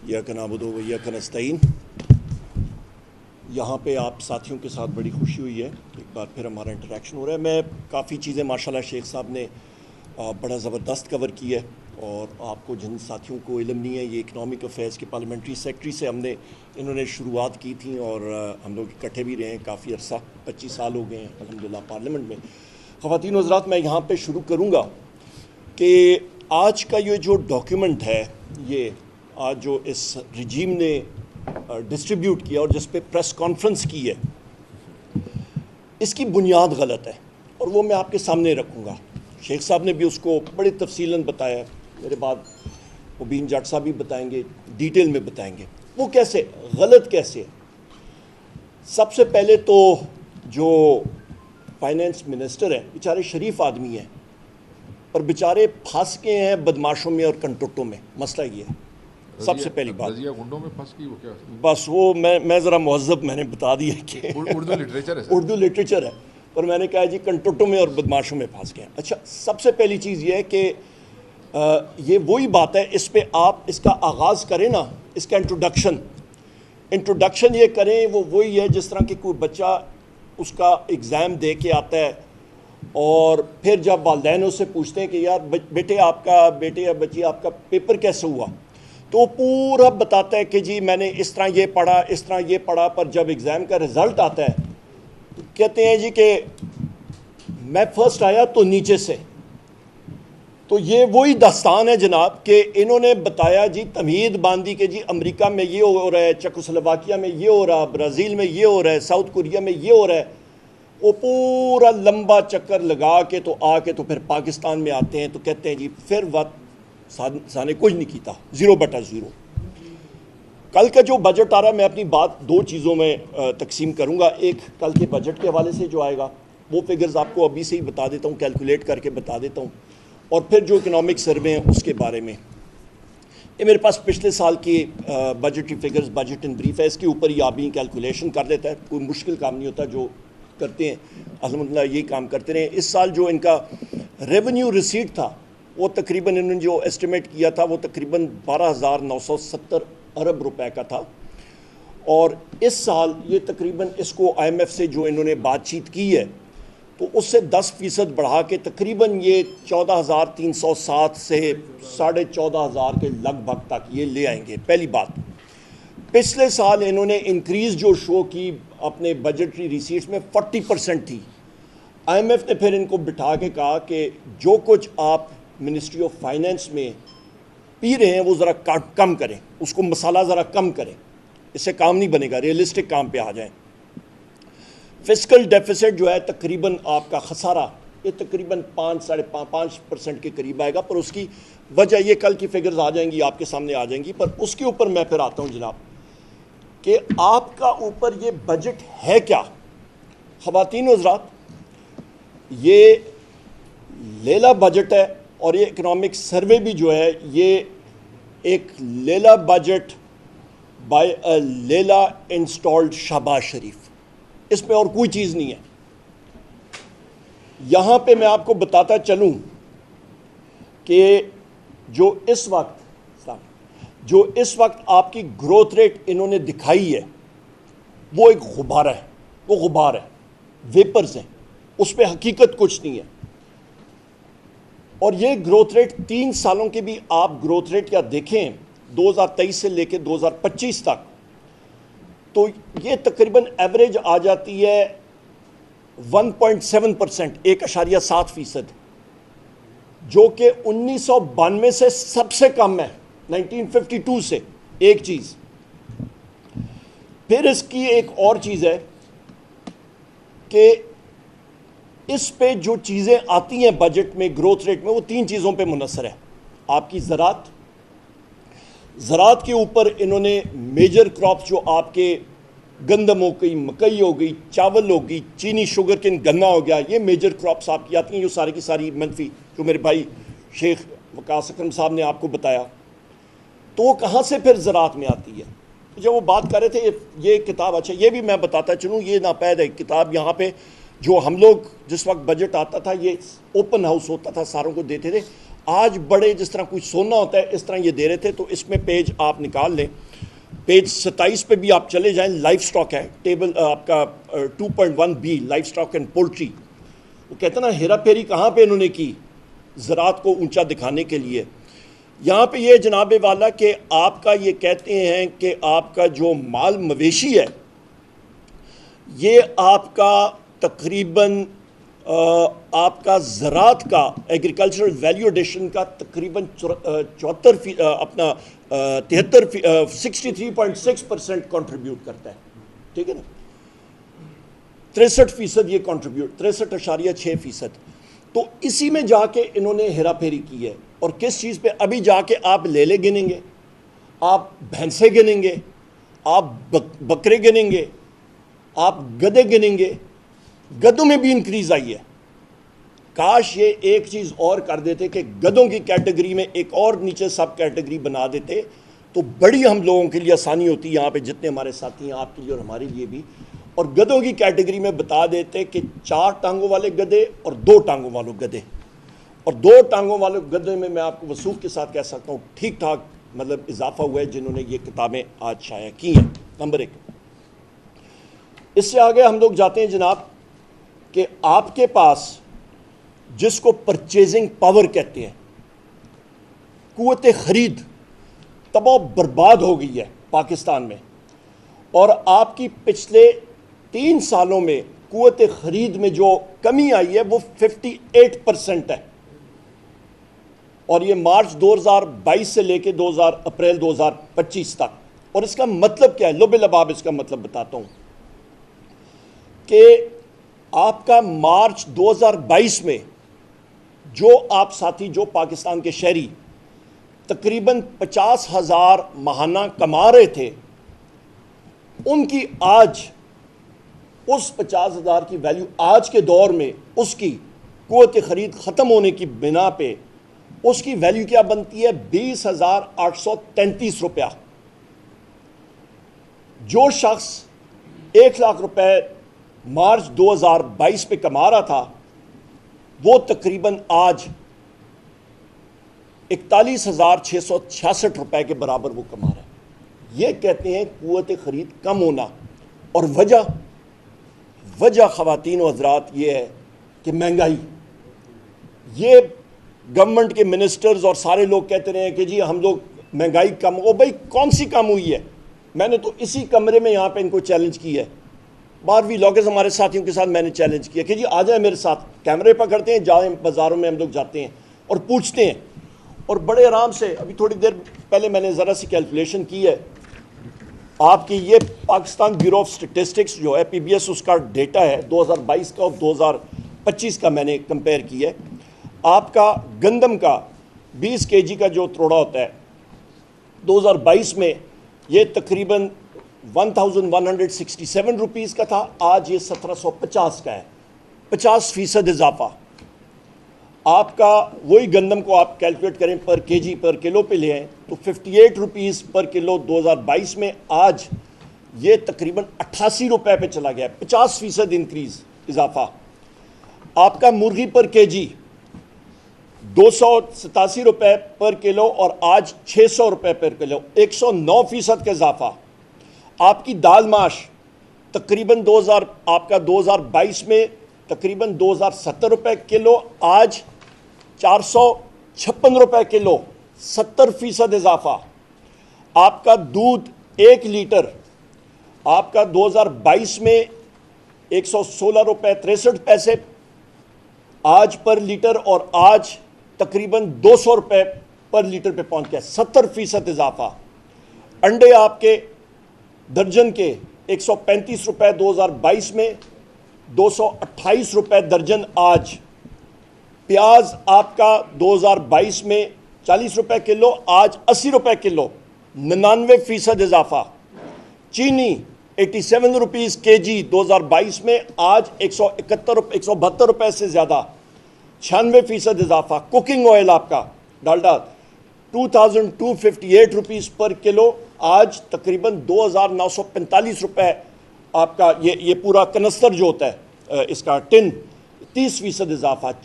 इय्याक नअबुदु व इय्याक नस्तईन। यहाँ पे आप साथियों के साथ बड़ी खुशी हुई है, एक बार फिर हमारा इंटरेक्शन हो रहा है। मैं काफ़ी चीज़ें माशाल्लाह शेख साहब ने बड़ा ज़बरदस्त कवर की है, और आपको जिन साथियों को इल्म नहीं है, ये इकनॉमिक अफेयर्स के पार्लियामेंट्री सेक्रेटरी से इन्होंने शुरुआत की थी, और हम लोग इकट्ठे भी रहे हैं काफ़ी अरसा, 25 साल हो गए हैं अल्हम्दुलिल्लाह पार्लियामेंट में। ख़वातीन व हज़रात, मैं यहाँ पे शुरू करूँगा कि आज का ये जो डॉक्यूमेंट है, ये आज जो इस रिजीम ने डिस्ट्रीब्यूट किया और जिस पे प्रेस कॉन्फ्रेंस की है, इसकी बुनियाद गलत है, और वो मैं आपके सामने रखूँगा। शेख साहब ने भी उसको बड़ी तफसीलन बताया है, मेरे बाद मुबीन जट साहब भी बताएंगे, डिटेल में बताएंगे वो कैसे गलत कैसे है। सबसे पहले तो जो फाइनेंस मिनिस्टर है, बेचारे शरीफ आदमी हैं, पर बेचारे फंस गए हैं बदमाशों में और कंटोटों में। मसला ये है, सबसे पहली बात। रज़िया गुंडों में फंस गई वो क्या? बस वो मैं ज़रा मुहज़्ज़ब मैंने बता दिया कि उर्दू लिटरेचर है, उर्दू लिटरेचर है, पर मैंने कहा जी कंटोटों में और बदमाशों में फंस गए। अच्छा, सबसे पहली चीज़ ये है कि ये वही बात है, इस पे आप इसका आगाज़ करें ना, इसका इंट्रोडक्शन ये करें, वो वही है जिस तरह कि कोई बच्चा उसका एग्ज़ाम दे के आता है, और फिर जब वालिदैन उससे पूछते हैं कि यार बेटे या बच्ची आपका पेपर कैसे हुआ, तो वो पूरा बताता है कि जी मैंने इस तरह ये पढ़ा, पर जब एग्ज़ाम का रिज़ल्ट आता है तो कहते हैं जी कि मैं फ़र्स्ट आया तो नीचे से। तो ये वही दास्तान है जनाब कि इन्होंने बताया जी, तमहीद बांधी कि जी अमेरिका में ये हो रहा है, चेकोस्लोवाकिया में ये हो रहा है, ब्राज़ील में ये हो रहा है, साउथ कोरिया में ये हो रहा है। वो पूरा लंबा चक्कर लगा के तो आके तो फिर पाकिस्तान में आते हैं, तो कहते हैं जी फिर वक्त साने कुछ नहीं कीता, 0/0। कल का जो बजट आ रहा है, मैं अपनी बात दो चीज़ों में तकसीम करूँगा। एक कल के बजट के हवाले से जो आएगा, वो फिगर्स आपको अभी से ही बता देता हूँ, कैलकुलेट करके बता देता हूँ, और फिर जो इकनॉमिक सर्वे हैं उसके बारे में। ये मेरे पास पिछले साल की budgetary figures, budget in brief है, इसके ऊपर ही आप ही कैलकुलेशन कर लेता है, कोई मुश्किल काम नहीं होता, जो करते हैं अल्हम्दुलिल्लाह यही काम करते रहे। इस साल जो इनका रेवेन्यू रिसीट था, वो तकरीबन इन्होंने जो एस्टिमेट किया था वो तकरीबन 12,970 अरब रुपए का था, और इस साल ये तकरीबन इसको IMF से जो इन्होंने बातचीत की है तो उससे 10% बढ़ा के तकरीबन ये 14,307 से 14,500 के लगभग तक ये ले आएंगे। पहली बात, पिछले साल इन्होंने इंक्रीज़ जो शो की अपने बजटरी रिसीट्स में 40% थी। IMF ने फिर इनको बिठा के कहा कि जो कुछ आप मिनिस्ट्री ऑफ फाइनेंस में पी रहे हैं वो ज़रा कम करें, उसको मसाला ज़रा कम करें, इससे काम नहीं बनेगा, रियलिस्टिक काम पे आ जाएं। फिस्कल डेफिसिट जो है तकरीबन आपका खसारा, ये तकरीबन 5-5.5% के करीब आएगा, पर उसकी वजह ये कल की फिगर्स आ जाएंगी, आपके सामने आ जाएंगी। पर उसके ऊपर मैं फिर आता हूँ जनाब कि आपका ऊपर ये बजट है क्या। ख़वातीन व हज़रात, ये लेला बजट है, और ये इकनॉमिक सर्वे भी जो है ये एक लेला बजट बाय अ लेला इंस्टॉल्ड शहबाज शरीफ, इसमें और कोई चीज़ नहीं है। यहाँ पे मैं आपको बताता चलूँ कि जो इस वक्त आपकी ग्रोथ रेट इन्होंने दिखाई है, वो एक गुब्बारा है, वो गुब्बार है, वेपर्स हैं, उस पर हकीकत कुछ नहीं है। और ये ग्रोथ रेट 3 सालों के भी आप ग्रोथ रेट क्या देखें, 2023 से लेकर 2025 तक, तो ये तकरीबन एवरेज आ जाती है 1.7%, 1.7%, जो कि 1992 से सबसे कम है, 1952 से। एक चीज़ फिर इसकी एक और चीज़ है कि इस पे जो चीज़ें आती हैं बजट में, ग्रोथ रेट में, वो 3 चीज़ों पे मुनसर है। आपकी ज़रात के ऊपर इन्होंने मेजर क्रॉप्स जो आपके गंदम हो गई, मकई हो गई, चावल हो गई, चीनी, शुगर केन, गन्ना हो गया, ये मेजर क्रॉप्स आपकी आती हैं, जो सारी की सारी मनफी, जो मेरे भाई शेख वकास अकरम साहब ने आपको बताया। तो वो कहाँ से फिर ज़रात में आती है। जब वो बात कर रहे थे, ये किताब, अच्छा ये भी मैं बताता चलूँ, ये नापैद है किताब। यहाँ पे जो हम लोग जिस वक्त बजट आता था, ये ओपन हाउस होता था, सारों को देते थे। آج بڑے جس طرح کوئی سونا ہوتا ہے اس طرح یہ دے رہے تھے. تو اس میں پیج آپ نکال لیں, پیج 27 پہ بھی آپ چلے جائیں, لائف سٹاک ہے ٹیبل آپ کا 2.1B life stock and poultry. وہ کہتے ہیں نا ہیرا پھیری کہاں پہ انہوں نے کی, زراعت کو اونچا دکھانے کے لیے. یہاں پہ یہ جناب والا کہ آپ کا یہ کہتے ہیں کہ آپ کا جو مال مویشی ہے یہ آپ کا تقریباً آپ کا زراعت کا ایگریکلچرل ویلیو ایڈیشن کا تقریباً 63.6% کنٹریبیوٹ کرتا ہے. ٹھیک ہے نا, 63% یہ کنٹریبیوٹ, 63.6%. تو اسی میں جا کے انہوں نے ہیرا پھیری کی ہے. اور کس چیز پہ؟ ابھی جا کے آپ لیلے گنیں گے, آپ بھینسیں گنیں گے, آپ بکرے گنیں گے, آپ گدے گنیں گے. گدوں میں بھی انکریز آئی ہے. کاش یہ ایک چیز اور کر دیتے کہ گدوں کی کیٹیگری میں ایک اور نیچے سب کیٹیگری بنا دیتے تو بڑی ہم لوگوں کے لیے آسانی ہوتی ہے, یہاں پہ جتنے ہمارے ساتھی ہیں آپ کے لیے اور ہمارے لیے بھی. اور گدوں کی کیٹیگری میں بتا دیتے کہ 4 ٹانگوں والے گدے اور 2 ٹانگوں والے گدے. اور 2 ٹانگوں والے گدے میں آپ کو وثوق کے ساتھ کہہ سکتا ہوں ٹھیک ٹھاک مطلب اضافہ ہوا ہے جنہوں نے یہ کتابیں آج شائع کی ہیں. نمبر 1. اس سے آگے ہم لوگ جاتے ہیں جناب کہ آپ کے پاس جس کو پرچیزنگ پاور کہتے ہیں, قوت خرید تباہ برباد ہو گئی ہے پاکستان میں. اور آپ کی پچھلے 3 سالوں میں قوت خرید میں جو کمی آئی ہے وہ 58% ہے. اور یہ مارچ 2022 سے لے کے اپریل 2025 تک. اور اس کا مطلب کیا ہے؟ لب لباب اس کا مطلب بتاتا ہوں کہ آپ کا مارچ 2022 میں جو آپ ساتھی جو پاکستان کے شہری تقریباً 50,000 ماہانہ کما رہے تھے, ان کی آج اس 50,000 کی ویلیو آج کے دور میں اس کی قوت خرید ختم ہونے کی بنا پہ اس کی ویلیو کیا بنتی ہے؟ 20,833 روپیہ. جو شخص 1 لاکھ روپے مارچ 2022 پہ کما رہا تھا وہ تقریباً آج 41,666 روپے کے برابر وہ کما رہا ہے. یہ کہتے ہیں قوت خرید کم ہونا. اور وجہ خواتین و حضرات یہ ہے کہ مہنگائی. یہ گورنمنٹ کے منسٹرز اور سارے لوگ کہتے رہے ہیں کہ جی ہم لوگ مہنگائی کم ہو. بھائی کون سی کم ہوئی ہے؟ میں نے تو اسی کمرے میں یہاں پہ ان کو چیلنج کی ہے. 12ویں لاگز ہمارے ساتھیوں کے ساتھ میں نے چیلنج کیا کہ جی آ جائیں میرے ساتھ, کیمرے پکڑتے ہیں, جائیں بازاروں میں ہم لوگ جاتے ہیں اور پوچھتے ہیں. اور بڑے آرام سے ابھی تھوڑی دیر پہلے میں نے ذرا سی کیلکولیشن کی ہے. آپ کی یہ پاکستان بیورو آف اسٹیٹسٹکس جو ہے PBS اس کا ڈیٹا ہے 2022 کا اور 2025 کا میں نے کمپیئر کی ہے. آپ کا گندم کا 20 kg کا جو تروڑا ہوتا ہے 2022 میں یہ تقریباً 1,167 روپیز کا تھا, آج یہ 1,750 کا ہے. 50% اضافہ. آپ کا وہی گندم کو آپ کیلکولیٹ کریں پر kg پر کلو پہ لے آئیں تو 58 روپیز پر کلو 2022 میں, آج یہ تقریباً 88 روپے پہ چلا گیا ہے. 50% انکریز اضافہ. آپ کا مرغی پر kg 287 روپے پر کلو اور آج 600 روپے پر کلو, 109% کا اضافہ. آپ کی دال ماش تقریباً 2022 میں تقریباً 2,070 روپے کلو, آج 456 روپے کلو, 70% اضافہ. آپ کا دودھ 1 لیٹر آپ کا 2022 میں 116 روپے 63 پیسے آج پر لیٹر, اور آج تقریباً 200 روپے پر لیٹر پہ پہنچ گیا, 70% اضافہ. انڈے آپ کے درجن کے 135 روپے 2022 میں, 228 روپے درجن آج. پیاز آپ کا 2022 میں 40 روپے کلو, آج 80 روپے کلو, 99% اضافہ. چینی 87 روپیز kg 2022 میں, آج 172 روپے سے زیادہ, 96% اضافہ. کوکنگ آئل آپ کا ڈالڈا 2,258 روپیز پر کلو, آج تقریباً 2,945 روپے. آپ کا یہ پورا کنستر جو ہوتا ہے اس کا ٹن, 30% اضافہ.